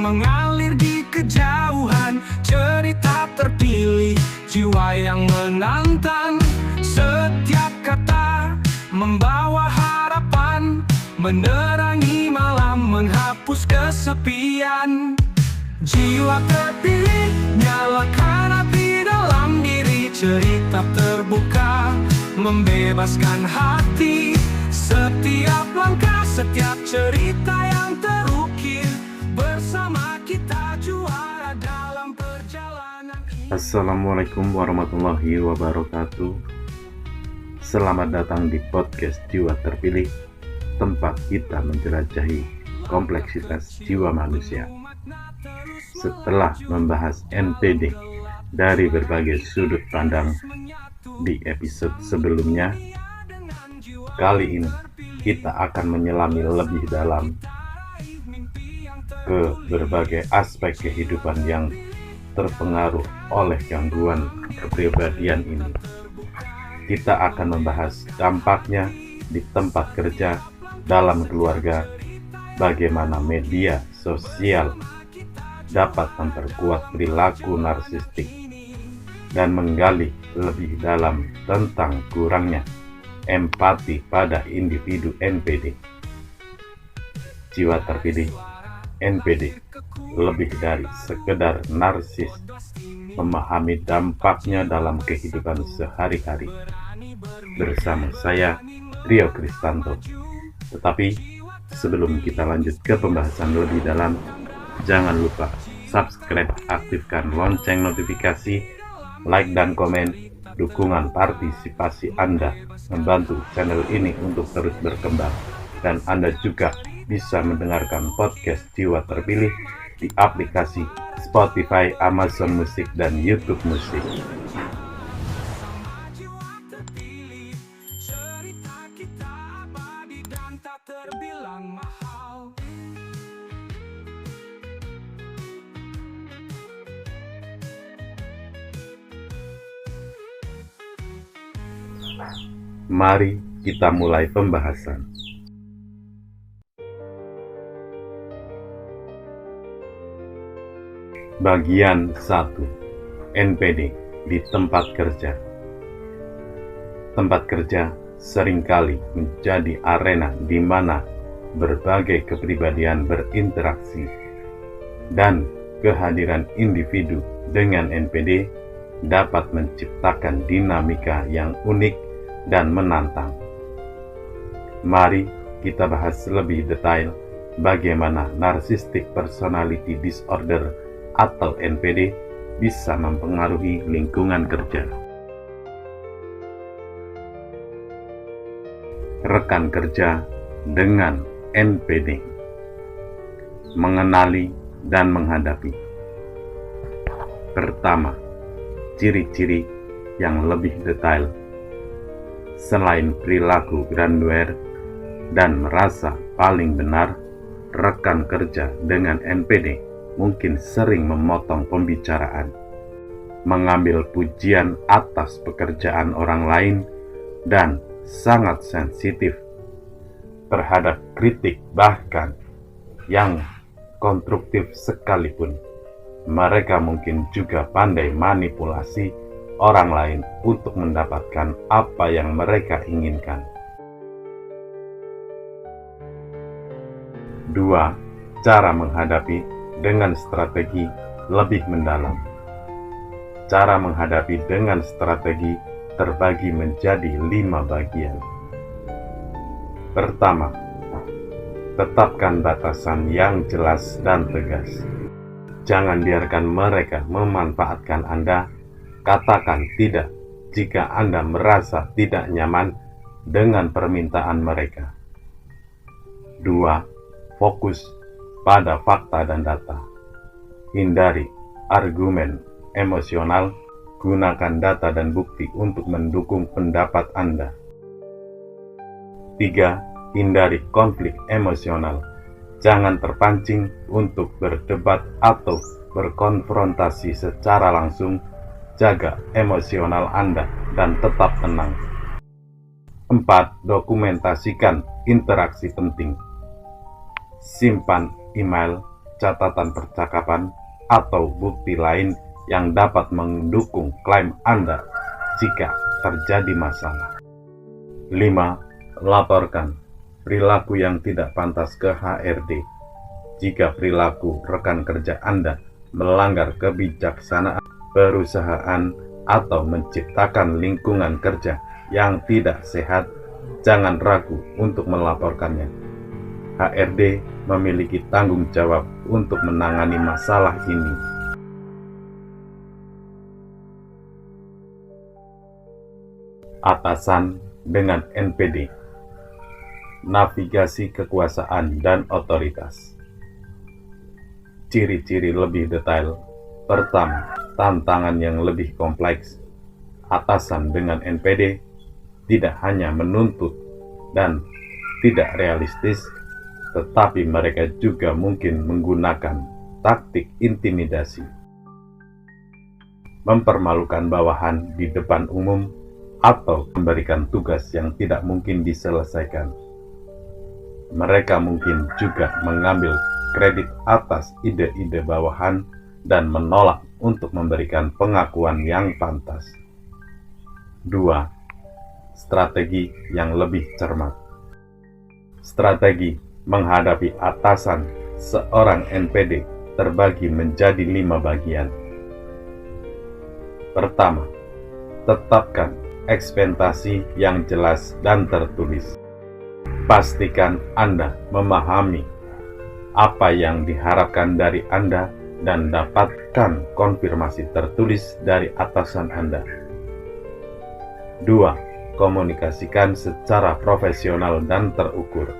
mengalir di kejauhan. Cerita terpilih, jiwa yang menantang. Setiap kata membawa harapan, menerangi malam, menghapus kesepian. Jiwa terpilih, nyalakan api dalam diri. Cerita terbuka, membebaskan hati. Setiap langkah, setiap cerita yang terukir, bersama kita juara dalam perjalanan ini. Assalamualaikum warahmatullahi wabarakatuh. Selamat datang di podcast Jiwa Terpilih, tempat kita menjelajahi kompleksitas jiwa manusia. Setelah membahas NPD dari berbagai sudut pandang di episode sebelumnya, kali ini kita akan menyelami lebih dalam ke berbagai aspek kehidupan yang terpengaruh oleh gangguan kepribadian ini. Kita akan membahas dampaknya di tempat kerja, dalam keluarga, bagaimana media sosial dapat memperkuat perilaku narsistik, dan menggali lebih dalam tentang kurangnya empati pada individu NPD. Jiwa terpilih NPD lebih dari sekedar narsis, memahami dampaknya dalam kehidupan sehari-hari. Bersama saya, Rio Kristanto. Tetapi sebelum kita lanjut ke pembahasan lebih dalam, jangan lupa subscribe, aktifkan lonceng notifikasi, like dan komen. Dukungan partisipasi Anda membantu channel ini untuk terus berkembang. Dan Anda juga bisa mendengarkan podcast Jiwa Terpilih di aplikasi Spotify, Amazon Music, dan YouTube Music. Cerita kita abadi dan tak terbilang mahal. Mari kita mulai pembahasan. Bagian 1. NPD di tempat kerja. Tempat kerja seringkali menjadi arena di mana berbagai kepribadian berinteraksi, dan kehadiran individu dengan NPD dapat menciptakan dinamika yang unik dan menantang. Mari kita bahas lebih detail bagaimana Narcissistic Personality Disorder atau NPD bisa mempengaruhi lingkungan kerja. Rekan kerja dengan NPD. Mengenali dan menghadapi. Pertama, ciri-ciri yang lebih detail. Selain perilaku granuler dan merasa paling benar, rekan kerja dengan NPD mungkin sering memotong pembicaraan, mengambil pujian atas pekerjaan orang lain, dan sangat sensitif terhadap kritik, bahkan yang konstruktif sekalipun. Mereka mungkin juga pandai manipulasi orang lain untuk mendapatkan apa yang mereka inginkan. 2. Cara menghadapi dengan strategi lebih mendalam. Cara menghadapi dengan strategi terbagi menjadi 5 bagian. Pertama, tetapkan batasan yang jelas dan tegas. Jangan biarkan mereka memanfaatkan Anda. Katakan tidak jika Anda merasa tidak nyaman dengan permintaan mereka. 2. Fokus pada fakta dan data. Hindari argumen emosional, gunakan data dan bukti untuk mendukung pendapat Anda. 3. Hindari konflik emosional. Jangan terpancing untuk berdebat atau berkonfrontasi secara langsung. Jaga emosional Anda dan tetap tenang. 4. Dokumentasikan interaksi penting. Simpan email, catatan percakapan atau bukti lain yang dapat mendukung klaim Anda jika terjadi masalah. 5. Laporkan perilaku yang tidak pantas ke HRD. Jika perilaku rekan kerja Anda melanggar kebijaksanaan perusahaan atau menciptakan lingkungan kerja yang tidak sehat, jangan ragu untuk melaporkannya. HRD memiliki tanggung jawab untuk menangani masalah ini. Atasan dengan NPD. Navigasi kekuasaan dan otoritas. Ciri-ciri lebih detail. Pertama, tantangan yang lebih kompleks. Atasan dengan NPD tidak hanya menuntut dan tidak realistis, tetapi mereka juga mungkin menggunakan taktik intimidasi, mempermalukan bawahan di depan umum, atau memberikan tugas yang tidak mungkin diselesaikan. Mereka mungkin juga mengambil kredit atas ide-ide bawahan dan menolak untuk memberikan pengakuan yang pantas. 2. Strategi yang lebih cermat. Strategi menghadapi atasan seorang NPD terbagi menjadi 5 bagian. Pertama, tetapkan ekspektasi yang jelas dan tertulis. Pastikan Anda memahami apa yang diharapkan dari Anda dan dapatkan konfirmasi tertulis dari atasan Anda. 2. Komunikasikan secara profesional dan terukur.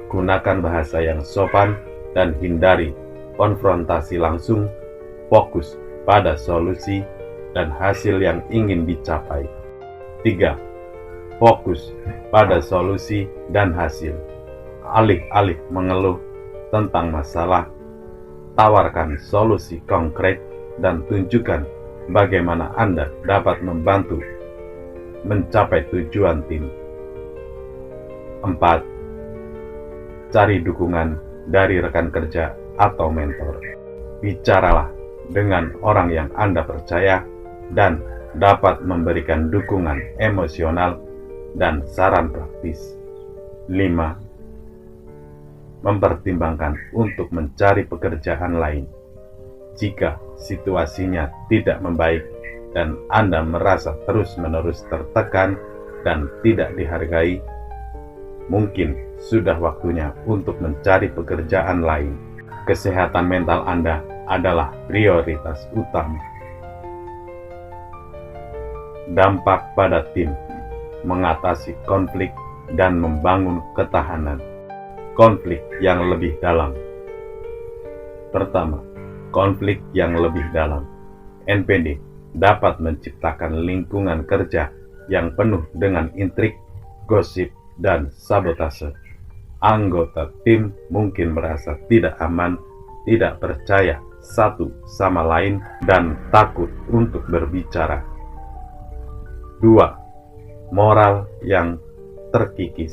Gunakan bahasa yang sopan dan hindari konfrontasi langsung. Fokus pada solusi dan hasil yang ingin dicapai. 3. Fokus pada solusi dan hasil. Alih-alih mengeluh tentang masalah, tawarkan solusi konkret dan tunjukkan bagaimana Anda dapat membantu mencapai tujuan tim. 4. Cari dukungan dari rekan kerja atau mentor. Bicaralah dengan orang yang Anda percaya dan dapat memberikan dukungan emosional dan saran praktis. 5. Mempertimbangkan untuk mencari pekerjaan lain. Jika situasinya tidak membaik dan Anda merasa terus-menerus tertekan dan tidak dihargai, mungkin sudah waktunya untuk mencari pekerjaan lain. Kesehatan mental Anda adalah prioritas utama. Dampak pada tim, mengatasi konflik dan membangun ketahanan. Konflik yang lebih dalam. Pertama, konflik yang lebih dalam. NPD dapat menciptakan lingkungan kerja yang penuh dengan intrik, gosip, dan sabotase. Anggota tim mungkin merasa tidak aman, tidak percaya satu sama lain, dan takut untuk berbicara. 2. Moral yang terkikis.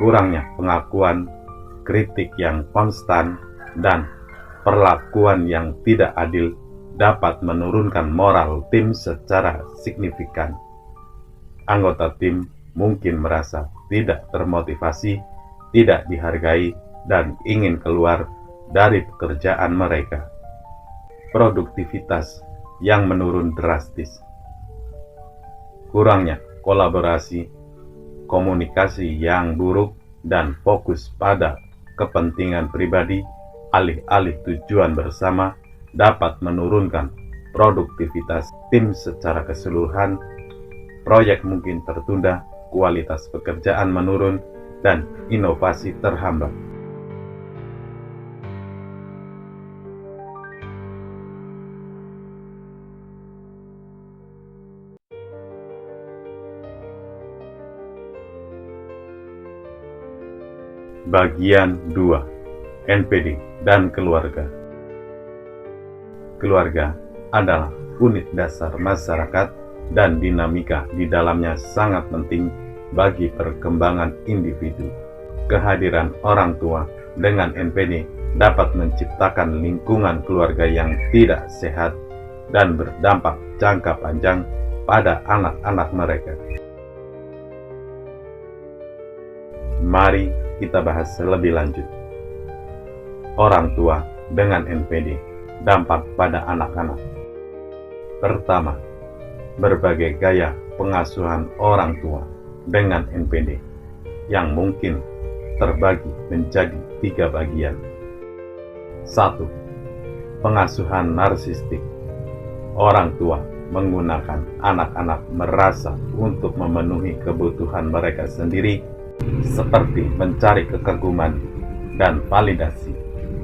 Kurangnya pengakuan, kritik yang konstan, dan perlakuan yang tidak adil dapat menurunkan moral tim secara signifikan. Anggota tim mungkin merasa tidak termotivasi, tidak dihargai, dan ingin keluar dari pekerjaan mereka. Produktivitas yang menurun drastis. Kurangnya kolaborasi, komunikasi yang buruk, dan fokus pada kepentingan pribadi alih-alih tujuan bersama dapat menurunkan produktivitas tim secara keseluruhan. Proyek mungkin tertunda, kualitas pekerjaan menurun, dan inovasi terhambat. Bagian 2. NPD dan keluarga. Keluarga adalah unit dasar masyarakat dan dinamika di dalamnya sangat penting bagi perkembangan individu. Kehadiran orang tua dengan NPD dapat menciptakan lingkungan keluarga yang tidak sehat dan berdampak jangka panjang pada anak-anak mereka. Mari kita bahas lebih lanjut. Orang tua dengan NPD, dampak pada anak-anak. Pertama, berbagai gaya pengasuhan orang tua dengan NPD yang mungkin terbagi menjadi 3 bagian. 1. Pengasuhan narsistik. Orang tua menggunakan anak-anak merasa untuk memenuhi kebutuhan mereka sendiri, seperti mencari kekaguman dan validasi.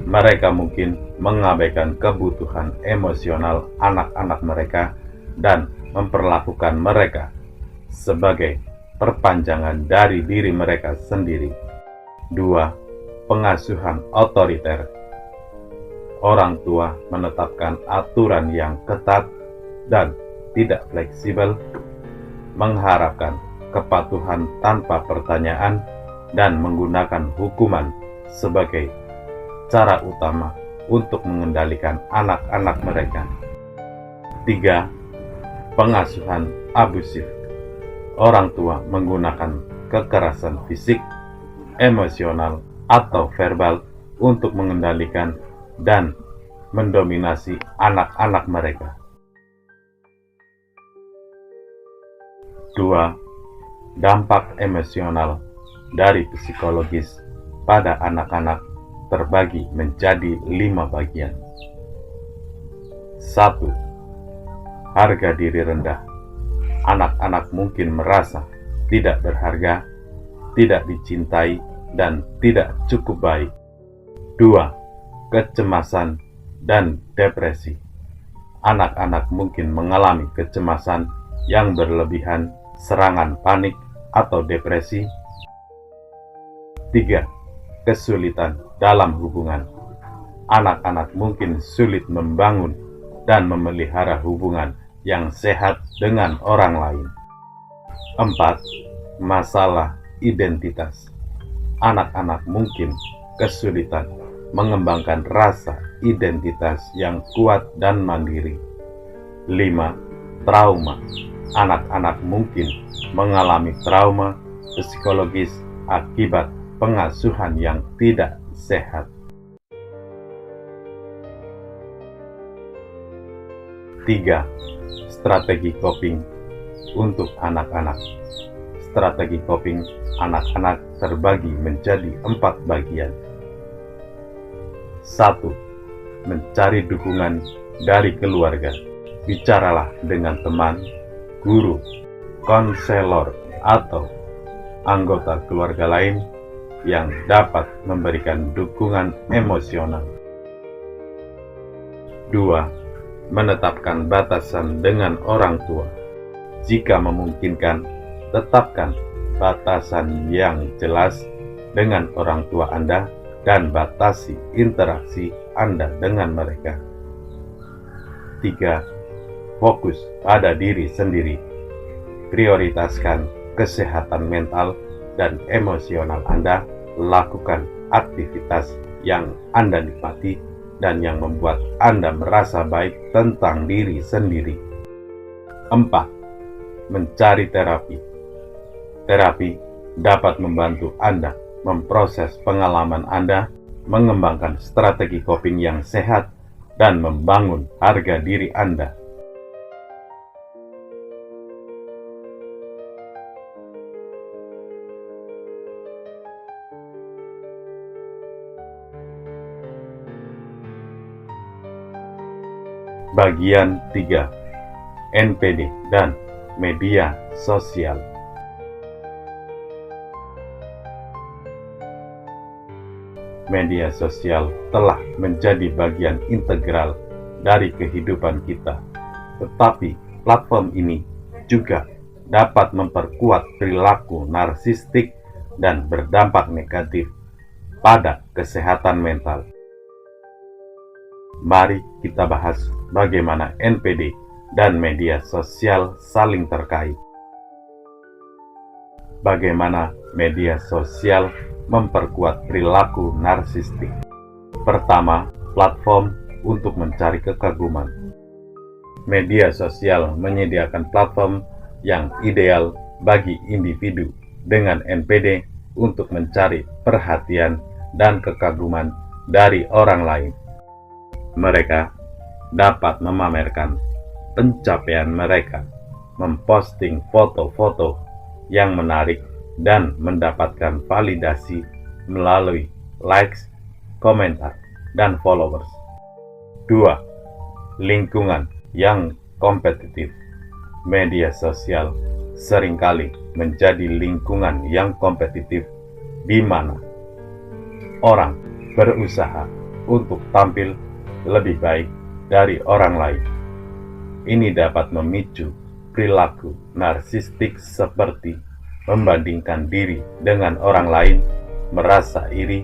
Mereka mungkin mengabaikan kebutuhan emosional anak-anak mereka dan memperlakukan mereka sebagai perpanjangan dari diri mereka sendiri. 2. Pengasuhan otoriter. Orang tua menetapkan aturan yang ketat dan tidak fleksibel, mengharapkan kepatuhan tanpa pertanyaan, dan menggunakan hukuman sebagai cara utama untuk mengendalikan anak-anak mereka. 3. Pengasuhan abusif. Orang tua menggunakan kekerasan fisik, emosional, atau verbal untuk mengendalikan dan mendominasi anak-anak mereka. 2. Dampak emosional dari psikologis pada anak-anak terbagi menjadi 5 bagian. 1. Harga diri rendah. Anak-anak mungkin merasa tidak berharga, tidak dicintai, dan tidak cukup baik. 2. Kecemasan dan depresi. Anak-anak mungkin mengalami kecemasan yang berlebihan, serangan panik, atau depresi. 3. Kesulitan dalam hubungan. Anak-anak mungkin sulit membangun dan memelihara hubungan yang sehat dengan orang lain. 4. Masalah identitas. Anak-anak mungkin kesulitan mengembangkan rasa identitas yang kuat dan mandiri. 5. Trauma. Anak-anak mungkin mengalami trauma psikologis akibat pengasuhan yang tidak sehat. 3. Strategi coping untuk anak-anak. Strategi coping anak-anak terbagi menjadi 4 bagian. 1. Mencari dukungan dari keluarga. Bicaralah dengan teman, guru, konselor, atau anggota keluarga lain yang dapat memberikan dukungan emosional. 2. Menetapkan batasan dengan orang tua. Jika memungkinkan, tetapkan batasan yang jelas dengan orang tua Anda dan batasi interaksi Anda dengan mereka. 3. Fokus pada diri sendiri. Prioritaskan kesehatan mental dan emosional Anda. Lakukan aktivitas yang Anda nikmati dan yang membuat Anda merasa baik tentang diri sendiri. 4. Mencari terapi. Terapi dapat membantu Anda memproses pengalaman Anda, mengembangkan strategi coping yang sehat, dan membangun harga diri Anda. Bagian 3. NPD dan media sosial. Media sosial telah menjadi bagian integral dari kehidupan kita, tetapi platform ini juga dapat memperkuat perilaku narsistik dan berdampak negatif pada kesehatan mental. Mari kita bahas bagaimana NPD dan media sosial saling terkait. Bagaimana media sosial memperkuat perilaku narsistik. Pertama, platform untuk mencari kekaguman. Media sosial menyediakan platform yang ideal bagi individu dengan NPD untuk mencari perhatian dan kekaguman dari orang lain. Mereka dapat memamerkan pencapaian mereka, memposting foto-foto yang menarik, dan mendapatkan validasi melalui likes, komentar, dan followers. 2. Lingkungan yang kompetitif. Media sosial seringkali menjadi lingkungan yang kompetitif di mana orang berusaha untuk tampil lebih baik dari orang lain. Ini dapat memicu perilaku narsistik seperti membandingkan diri dengan orang lain, merasa iri,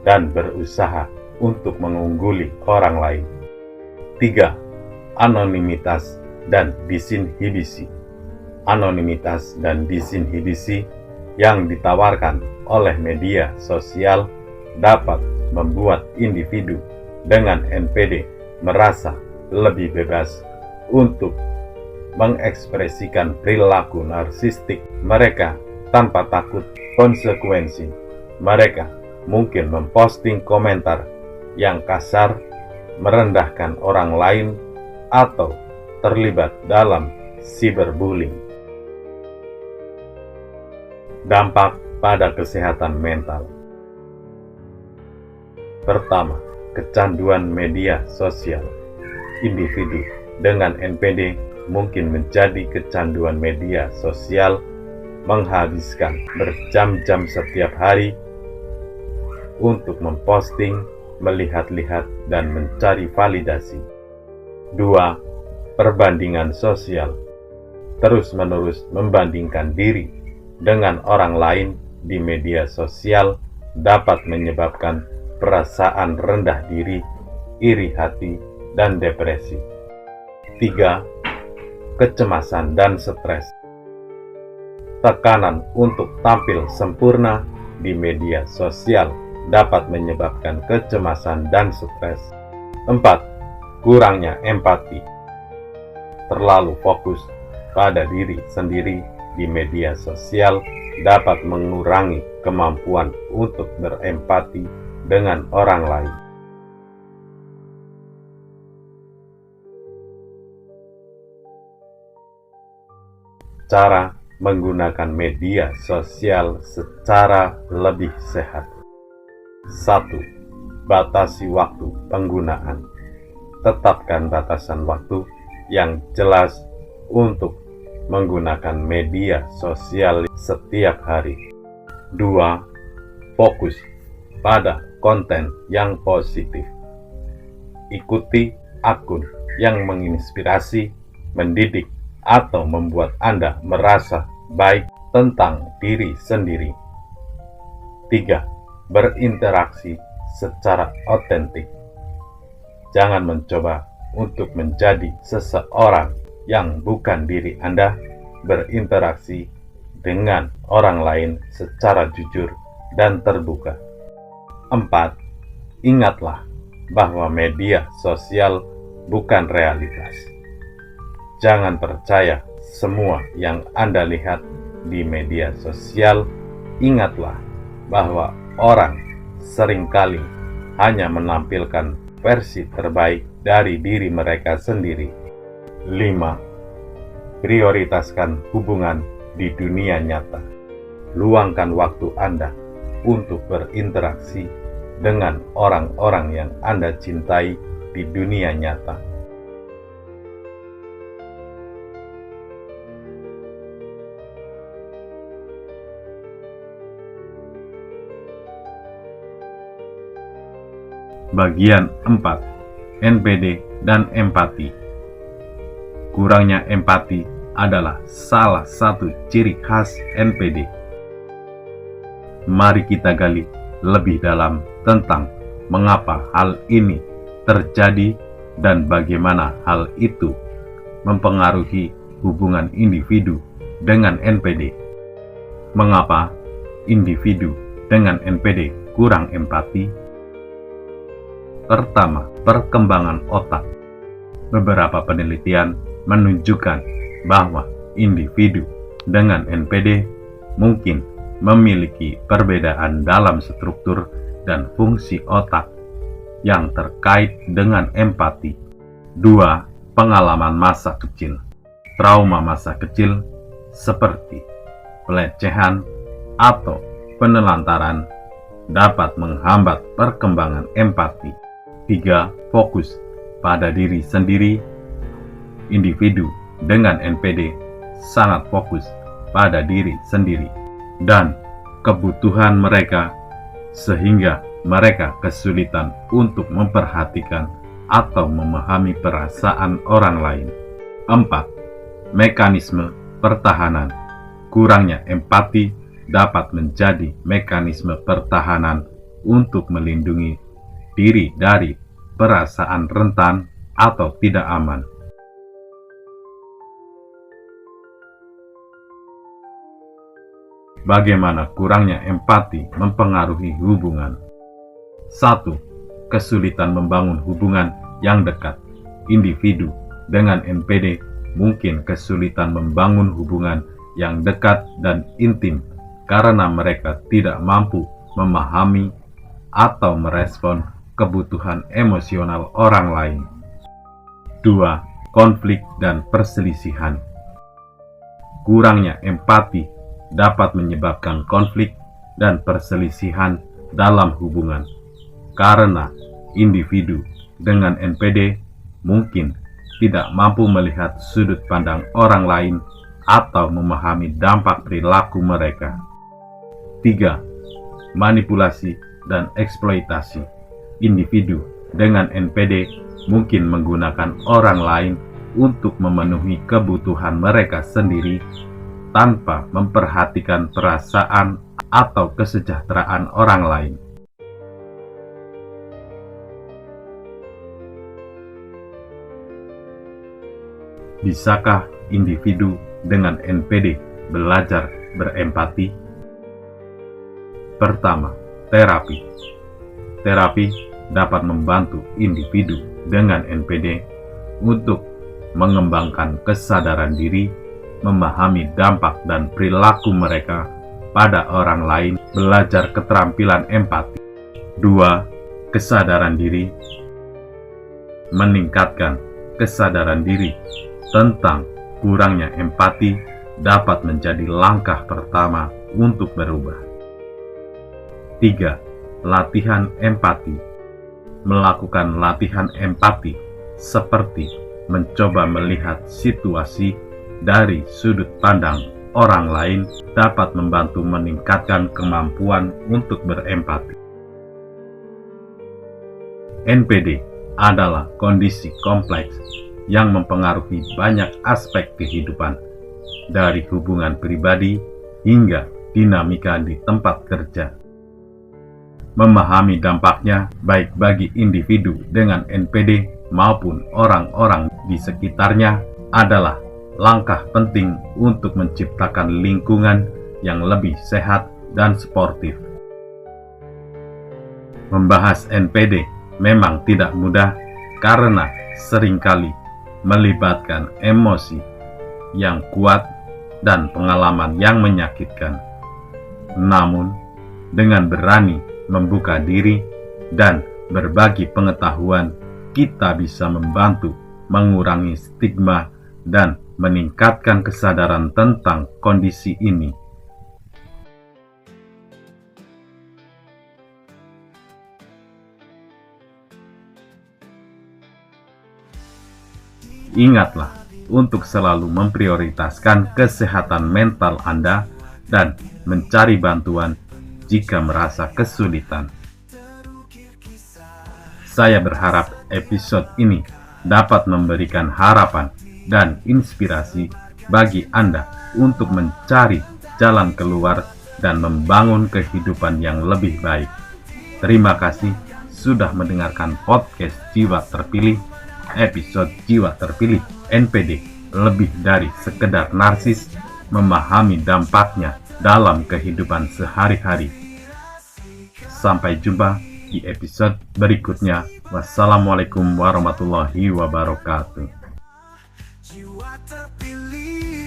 dan berusaha untuk mengungguli orang lain. 3. Anonimitas dan disinhibisi. Anonimitas dan disinhibisi yang ditawarkan oleh media sosial dapat membuat individu dengan NPD merasa lebih bebas untuk mengekspresikan perilaku narsistik mereka tanpa takut konsekuensi. Mereka mungkin memposting komentar yang kasar, merendahkan orang lain, atau terlibat dalam cyberbullying. Dampak pada kesehatan mental. Pertama, kecanduan media sosial. Individu dengan NPD mungkin menjadi kecanduan media sosial, menghabiskan berjam-jam setiap hari untuk memposting, melihat-lihat, dan mencari validasi. 2. Perbandingan sosial. Terus-menerus membandingkan diri dengan orang lain di media sosial dapat menyebabkan perasaan rendah diri, iri hati, dan depresi. 3. Kecemasan dan stres. Tekanan untuk tampil sempurna di media sosial dapat menyebabkan kecemasan dan stres. 4. Kurangnya empati. Terlalu fokus pada diri sendiri di media sosial dapat mengurangi kemampuan untuk berempati dengan orang lain. Cara menggunakan media sosial secara lebih sehat. 1. Batasi waktu penggunaan. Tetapkan batasan waktu yang jelas untuk menggunakan media sosial setiap hari. 2. Fokus pada konten yang positif. Ikuti akun yang menginspirasi, mendidik, atau membuat Anda merasa baik tentang diri sendiri. 3. Berinteraksi secara otentik. Jangan mencoba untuk menjadi seseorang yang bukan diri Anda. Berinteraksi dengan orang lain secara jujur dan terbuka. 4. Ingatlah bahwa media sosial bukan realitas. Jangan percaya semua yang Anda lihat di media sosial. Ingatlah bahwa orang seringkali hanya menampilkan versi terbaik dari diri mereka sendiri. 5. Prioritaskan hubungan di dunia nyata. Luangkan waktu Anda untuk berinteraksi dengan orang-orang yang Anda cintai di dunia nyata. Bagian 4. NPD dan empati. Kurangnya empati adalah salah satu ciri khas NPD. Mari kita gali lebih dalam tentang mengapa hal ini terjadi dan bagaimana hal itu mempengaruhi hubungan individu dengan NPD. Mengapa individu dengan NPD kurang empati? Pertama, perkembangan otak. Beberapa penelitian menunjukkan bahwa individu dengan NPD mungkin memiliki perbedaan dalam struktur dan fungsi otak yang terkait dengan empati. 2. Pengalaman masa kecil. Trauma masa kecil seperti pelecehan atau penelantaran dapat menghambat perkembangan empati. 3. Fokus pada diri sendiri. Individu dengan NPD sangat fokus pada diri sendiri dan kebutuhan mereka, sehingga mereka kesulitan untuk memperhatikan atau memahami perasaan orang lain. 4. Mekanisme pertahanan. Kurangnya empati dapat menjadi mekanisme pertahanan untuk melindungi diri dari perasaan rentan atau tidak aman. Bagaimana kurangnya empati mempengaruhi hubungan? 1. Kesulitan membangun hubungan yang dekat. Individu dengan NPD mungkin kesulitan membangun hubungan yang dekat dan intim karena mereka tidak mampu memahami atau merespon kebutuhan emosional orang lain. 2. Konflik dan perselisihan. Kurangnya empati dapat menyebabkan konflik dan perselisihan dalam hubungan, karena individu dengan NPD mungkin tidak mampu melihat sudut pandang orang lain atau memahami dampak perilaku mereka. 3. Manipulasi dan eksploitasi. Individu dengan NPD mungkin menggunakan orang lain untuk memenuhi kebutuhan mereka sendiri tanpa memperhatikan perasaan atau kesejahteraan orang lain. Bisakah individu dengan NPD belajar berempati? Pertama, terapi. Terapi dapat membantu individu dengan NPD untuk mengembangkan kesadaran diri, memahami dampak dan perilaku mereka pada orang lain, belajar keterampilan empati. 2. Kesadaran diri. Meningkatkan kesadaran diri tentang kurangnya empati dapat menjadi langkah pertama untuk berubah. 3. Latihan empati. Melakukan latihan empati seperti mencoba melihat situasi dari sudut pandang orang lain dapat membantu meningkatkan kemampuan untuk berempati. NPD adalah kondisi kompleks yang mempengaruhi banyak aspek kehidupan, dari hubungan pribadi hingga dinamika di tempat kerja. Memahami dampaknya baik bagi individu dengan NPD maupun orang-orang di sekitarnya adalah langkah penting untuk menciptakan lingkungan yang lebih sehat dan sportif. Membahas NPD memang tidak mudah karena seringkali melibatkan emosi yang kuat dan pengalaman yang menyakitkan. Namun, dengan berani membuka diri dan berbagi pengetahuan, kita bisa membantu mengurangi stigma dan meningkatkan kesadaran tentang kondisi ini. Ingatlah untuk selalu memprioritaskan kesehatan mental Anda dan mencari bantuan jika merasa kesulitan. Saya berharap episode ini dapat memberikan harapan dan inspirasi bagi Anda untuk mencari jalan keluar dan membangun kehidupan yang lebih baik. Terima kasih sudah mendengarkan podcast Jiwa Terpilih, episode Jiwa Terpilih NPD, lebih dari sekedar narsis, memahami dampaknya dalam kehidupan sehari-hari. Sampai jumpa di episode berikutnya. Wassalamualaikum warahmatullahi wabarakatuh. Jiwa terpilih,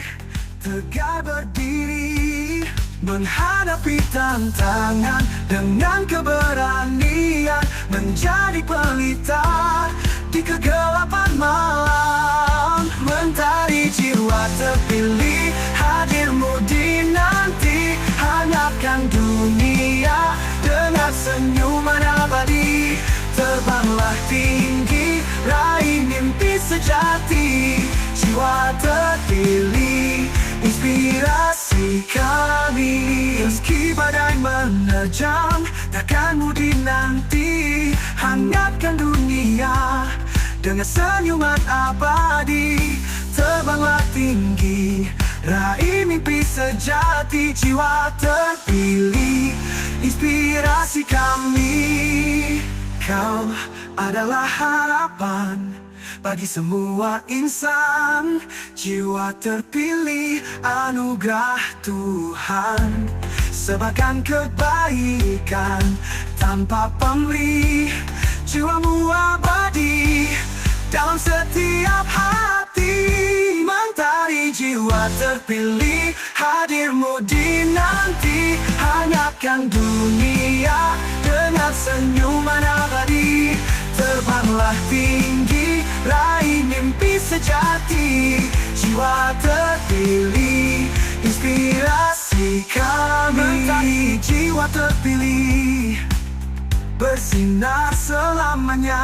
tegar berdiri, menghadapi tantangan dengan keberanian, menjadi pelita di kegelapan malam. Mentari jiwa terpilih, hadirmu dinanti, hangatkan dunia dengan senyuman abadi. Terbanglah tinggi, raih mimpi sejati. Jiwa terpilih, inspirasi kami. Meski badai menerjang, takkan mudah nanti. Hangatkan dunia dengan senyuman abadi. Terbanglah tinggi, raih mimpi sejati. Jiwa terpilih, inspirasi kami. Kau adalah harapan bagi semua insan. Jiwa terpilih, anugerah Tuhan. Sebarkan kebaikan tanpa pamrih. Jiwamu abadi dalam setiap hati. Mentari jiwa terpilih, hadirmu dinanti. Hangatkan dunia dengan senyuman abadi. Terbanglah tinggi, raih mimpi sejati. Jiwa terpilih, inspirasi kami. Mentari jiwa terpilih, bersinar selamanya.